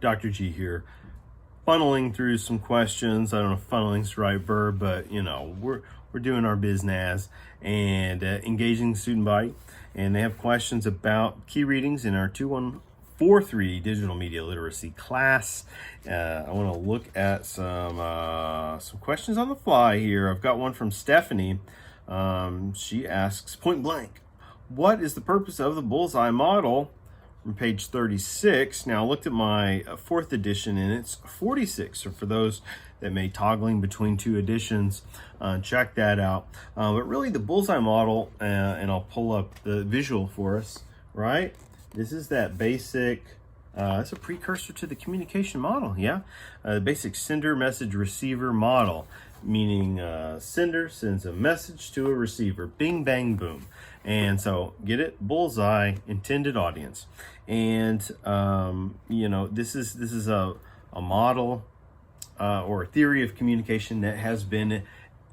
Dr. G here, funneling through some questions. I don't know if funneling's the right verb, but we're doing our business and engaging the student body. And they have questions about key readings in our 2143 digital media literacy class. I want to look at some questions on the fly here. I've got one from Stephanie. She asks, point blank, what is the purpose of the bullseye model? From page 36. Now I looked at my fourth edition and it's 46. So for those that may toggling between two editions, check that out. But really the bullseye model, and I'll pull up the visual for us, right? This is that basic, it's a precursor to the communication model, yeah? The basic sender message receiver model, meaning sender sends a message to a receiver, bing, bang, boom. And so get it, bullseye, intended audience. And this is a model or a theory of communication that has been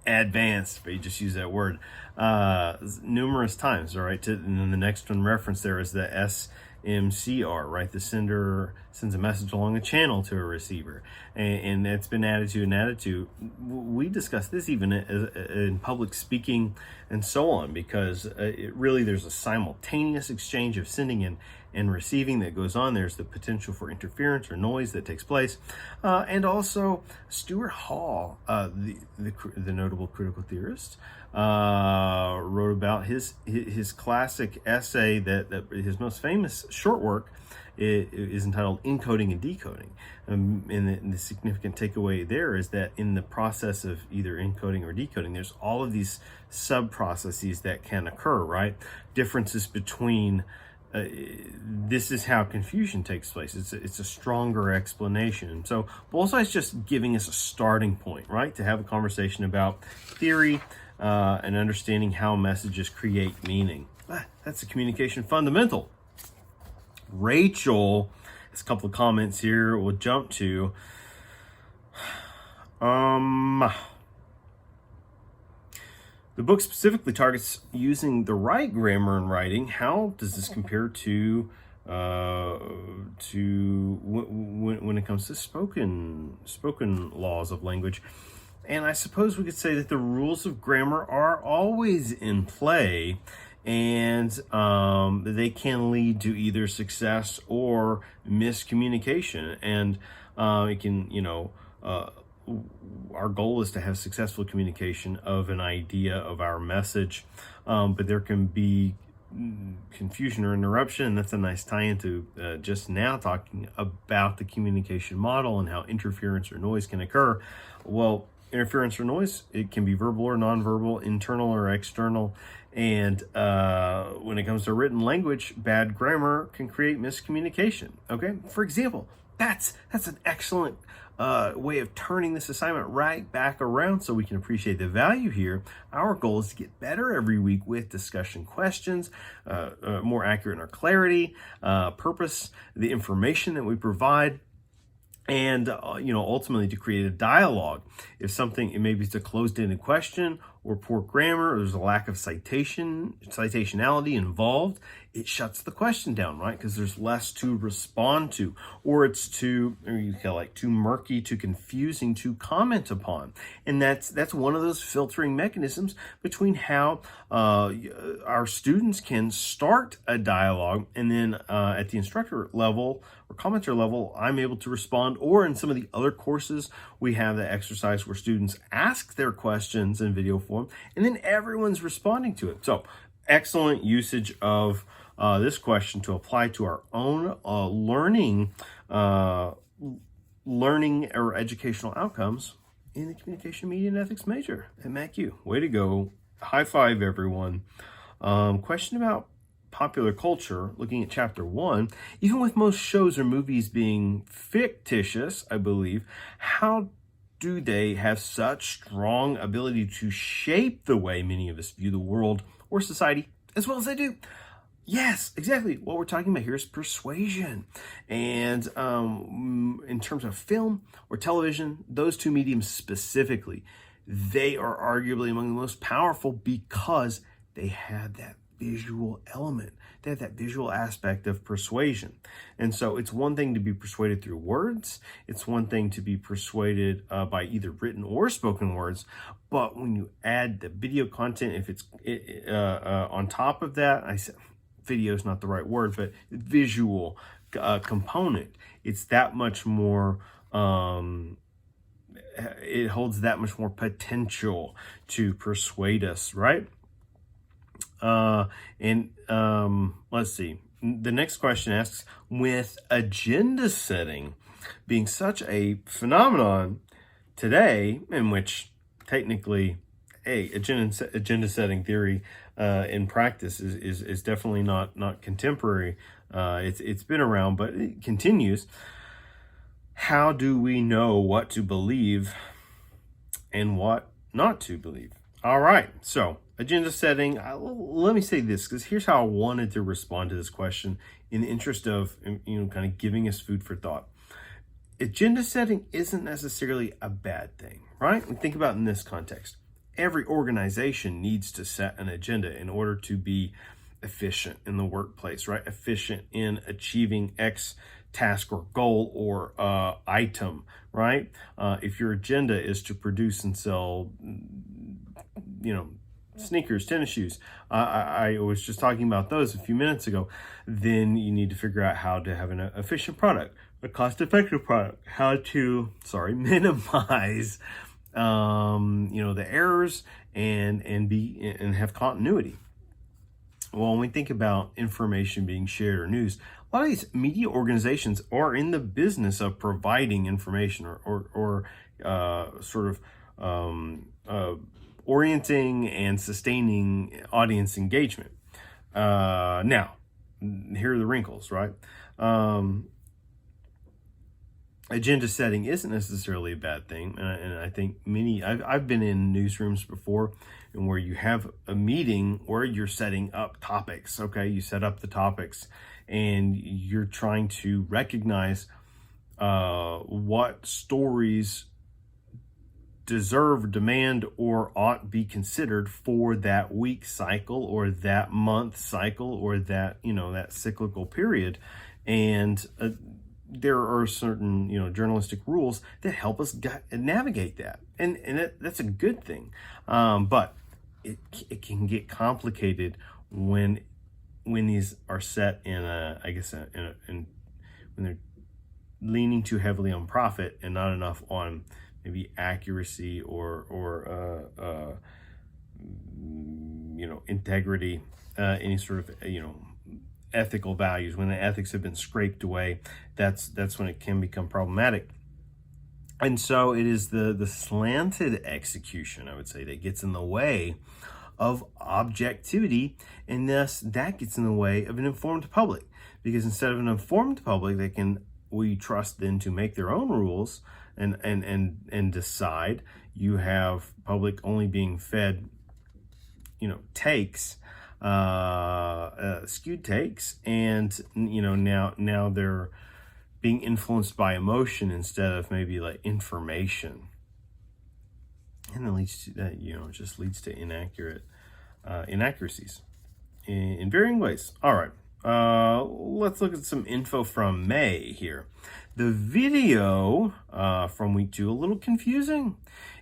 advanced, if you just use that word, numerous times. All right, and then the next one referenced there is the SMCR, right? The sender sends a message along a channel to a receiver, and that's been added to. We discussed this even in public speaking and so on, because there's a simultaneous exchange of sending and receiving that goes on. There's the potential for interference or noise that takes place, and also Stuart Hall, the notable critical theorist, wrote about his classic essay that his most famous short work is entitled Encoding and Decoding. And the significant takeaway there is that in the process of either encoding or decoding, there's all of these sub-processes that can occur, right? Differences between this is how confusion takes place. It's a stronger explanation. So bullseye is just giving us a starting point, right? To have a conversation about theory and understanding how messages create meaning. That's a communication fundamental. Rachel has a couple of comments here we'll jump to. The book specifically targets using the right grammar in writing. How does this compare to when it comes to spoken laws of language? And I suppose we could say that the rules of grammar are always in play, and they can lead to either success or miscommunication. And it can, our goal is to have successful communication of an idea of our message, but there can be confusion or interruption, and that's a nice tie into just now talking about the communication model and how interference or noise can occur. Well, interference or noise, it can be verbal or nonverbal, internal or external, and when it comes to written language, bad grammar can create miscommunication. Okay, for example, that's an excellent way of turning this assignment right back around so we can appreciate the value here. Our goal is to get better every week with discussion questions, more accurate in our clarity, purpose, the information that we provide, and ultimately to create a dialogue. If something, maybe it's a closed-ended question or poor grammar, or there's a lack of citationality involved, it shuts the question down, right? Because there's less to respond to, or it's too murky, too confusing to comment upon. And that's one of those filtering mechanisms between how our students can start a dialogue, and then at the instructor level or commenter level, I'm able to respond. Or in some of the other courses, we have the exercise where students ask their questions in video form, and then everyone's responding to it. So excellent usage of this question to apply to our own learning or educational outcomes in the communication, media, and ethics major at MacU. Way to go. High five, everyone. Question about popular culture, looking at chapter 1. Even with most shows or movies being fictitious, I believe, how do they have such strong ability to shape the way many of us view the world or society as well as they do? Yes, exactly. What we're talking about here is persuasion. And in terms of film or television, those two mediums specifically, they are arguably among the most powerful because they have that visual element. they have that visual aspect of persuasion. And so it's one thing to be persuaded through words. It's one thing to be persuaded by either written or spoken words. But when you add the video content, if it's on top of that, I said video is not the right word, but visual component, it's that much more, it holds that much more potential to persuade us, right? Let's see. The next question asks, with agenda setting being such a phenomenon today, in which technically, agenda setting theory in practice is definitely not contemporary. It's been around, but it continues. How do we know what to believe and what not to believe? All right, so agenda setting. Let me say this, because here's how I wanted to respond to this question in the interest of, kind of giving us food for thought. Agenda setting isn't necessarily a bad thing, right? And think about it in this context. Every organization needs to set an agenda in order to be efficient in the workplace, right? Efficient in achieving X task or goal or item, right? If your agenda is to produce and sell, sneakers, tennis shoes, I was just talking about those a few minutes ago, then you need to figure out how to have an efficient product, a cost-effective product, how to, minimize, the errors and have continuity. Well, when we think about information being shared or news, a lot of these media organizations are in the business of providing information or orienting and sustaining audience engagement. Now, here are the wrinkles, right? Agenda setting isn't necessarily a bad thing, and I think I've been in newsrooms before, and where you have a meeting where you're setting up topics. Okay, you set up the topics, and you're trying to recognize what stories deserve, demand, or ought be considered for that week cycle or that month cycle or that that cyclical period, and there are certain journalistic rules that help us navigate that, and that's a good thing. But it can get complicated when these are set in when they're leaning too heavily on profit and not enough on maybe accuracy or integrity, any sort of ethical values. When the ethics have been scraped away, that's when it can become problematic. And so it is the slanted execution, I would say, that gets in the way of objectivity, and thus that gets in the way of an informed public. Because instead of an informed public we trust then to make their own rules and decide, you have public only being fed takes, skewed takes, and now they're being influenced by emotion instead of maybe like information, and it leads to that just leads to inaccuracies in varying ways. All right, let's look at some info from May here. The video from week 2, a little confusing.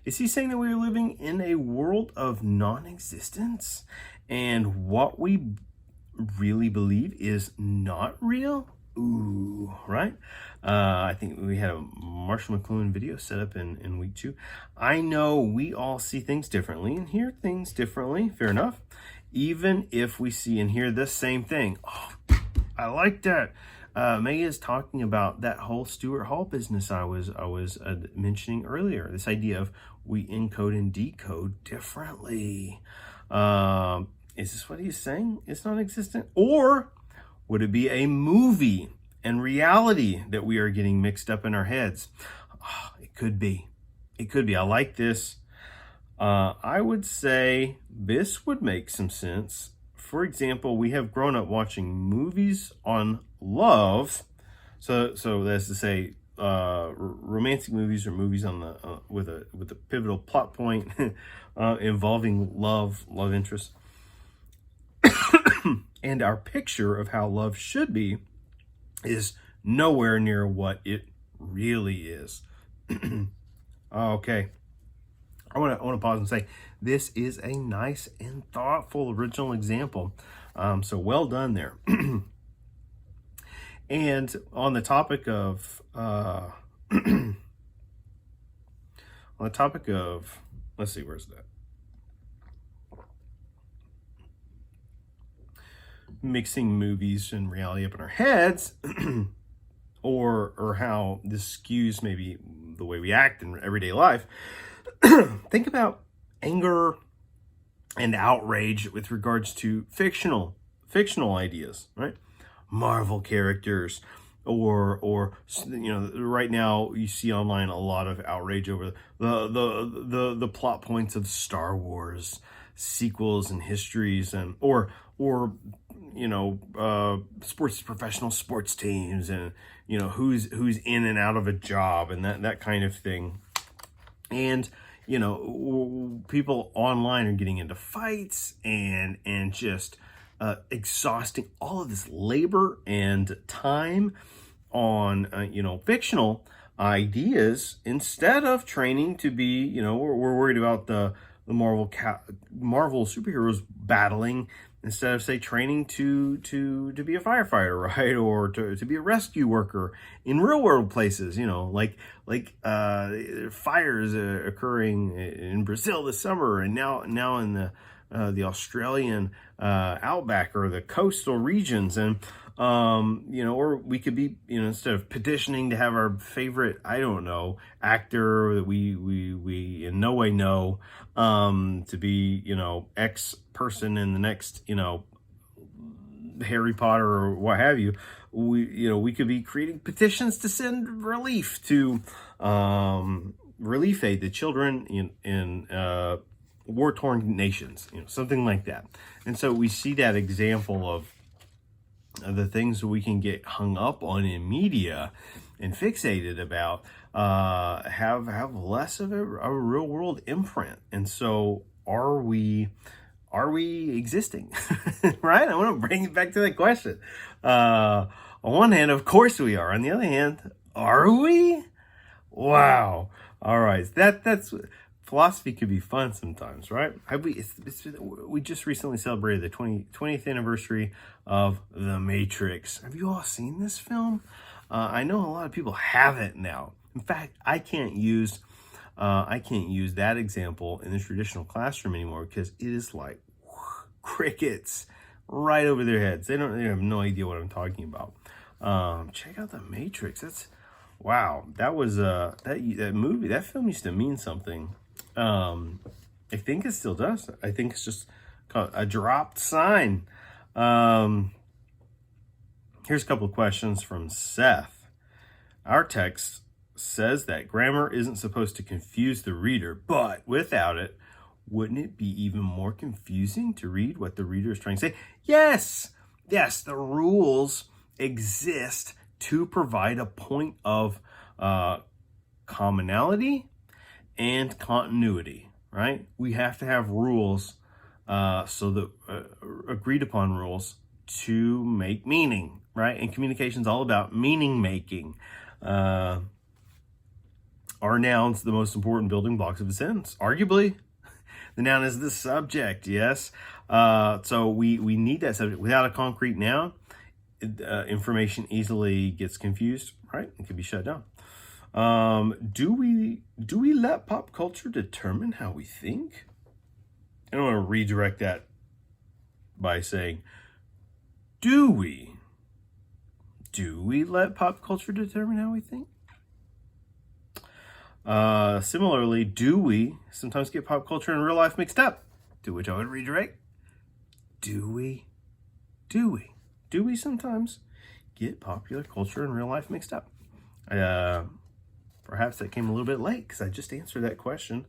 Is he saying that we are living in a world of non-existence and what we really believe is not real? Ooh, right? I think we had a Marshall McLuhan video set up in week 2. I know we all see things differently and hear things differently. Fair enough. Even if we see and hear the same thing. Oh, I like that. May is talking about that whole Stuart Hall business I was mentioning earlier. This idea of we encode and decode differently. Is this what he's saying? It's non-existent? Or would it be a movie and reality that we are getting mixed up in our heads? Oh, it could be. It could be. I like this. I would say this would make some sense. For example, we have grown up watching movies on love. So that's to say, romantic movies or movies on the with a pivotal plot point involving love interest. And our picture of how love should be is nowhere near what it really is. Okay. I want to pause and say this is a nice and thoughtful original example. So well done there. And on the topic of let's see, where's that? Mixing movies and reality up in our heads, or how this skews maybe the way we act in everyday life. Think about anger and outrage with regards to fictional ideas, right? Marvel characters, or right now you see online a lot of outrage over the plot points of Star Wars sequels and histories, and or professional sports teams, and who's in and out of a job, and that kind of thing. And people online are getting into fights and just exhausting all of this labor and time on fictional ideas, instead of training to be, we're worried about the Marvel superheroes battling, instead of, say, training to be a firefighter, right? Or to be a rescue worker in real world places, like fires occurring in Brazil this summer, and now in the Australian outback or the coastal regions. And or we could be, instead of petitioning to have our favorite, actor that we in no way know, to be, X person in the next, Harry Potter or what have you, we could be creating petitions to send relief to relief aid to children in war-torn nations, something like that. And so we see that example of the things that we can get hung up on in media and fixated about have less of a real world imprint. And so are we existing? Right? I want to bring it back to that question. On one hand, of course we are. On the other hand, are we? Wow. All right. That's philosophy could be fun sometimes, right? We just recently celebrated the 20th anniversary of The Matrix. Have you all seen this film? I know a lot of people haven't now. In fact, I can't use that example in the traditional classroom anymore, because it is like crickets right over their heads. They have no idea what I'm talking about. Check out The Matrix. Wow. That was that movie. That film used to mean something. I think it still does. I think it's just called a dropped sign. Here's a couple of questions from Seth. Our text says that grammar isn't supposed to confuse the reader, but without it, wouldn't it be even more confusing to read what the reader is trying to say? Yes, the rules exist to provide a point of commonality and continuity, right? We have to have rules, so that agreed upon rules to make meaning, right? And communication is all about meaning making. Are nouns the most important building blocks of a sentence? Arguably. The noun is the subject, yes. So we need that subject. Without a concrete noun, information easily gets confused, right? It can be shut down. Do we let pop culture determine how we think? I want to redirect that by saying, do we let pop culture determine how we think? Similarly, do we sometimes get pop culture and real life mixed up? To which I would redirect, do we sometimes get popular culture and real life mixed up? Perhaps that came a little bit late, because I just answered that question.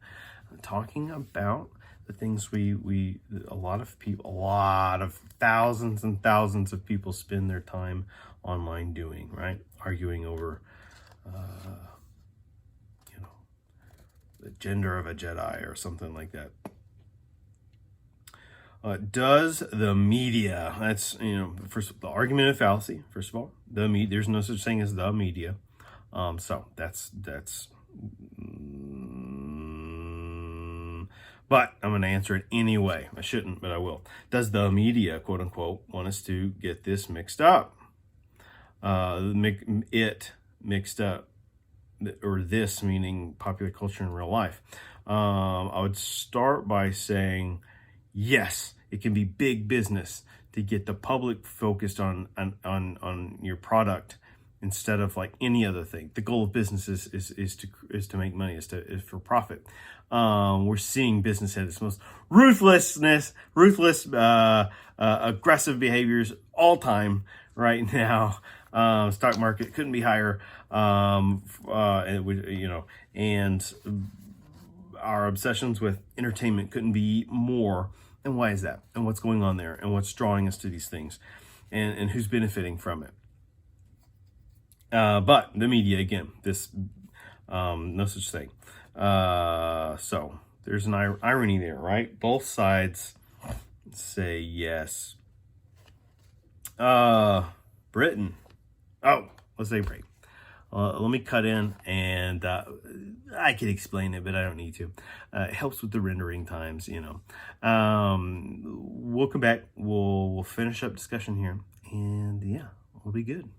I'm talking about the things a lot of thousands and thousands of people spend their time online doing, right? Arguing over, the gender of a Jedi or something like that. Does the media, that's, first, the argument of fallacy, first of all, there's no such thing as the media. So that's, but I'm going to answer it anyway. I shouldn't, but I will. Does the media, quote unquote, want us to get this mixed up? Mixed up, or this meaning popular culture in real life. I would start by saying, yes, it can be big business to get the public focused on your product instead of like any other thing. The goal of business is to make money, is for profit. We're seeing business at its most ruthless, aggressive behaviors all time right now. Stock market couldn't be higher. And our obsessions with entertainment couldn't be more. And why is that? And what's going on there? And what's drawing us to these things? And who's benefiting from it? But the media, again, no such thing. So there's an irony there, right? Both sides say yes. Britain. Oh, let's say break. Let me cut in, and I could explain it, but I don't need to. It helps with the rendering times, We'll come back. We'll finish up discussion here, and yeah, we'll be good.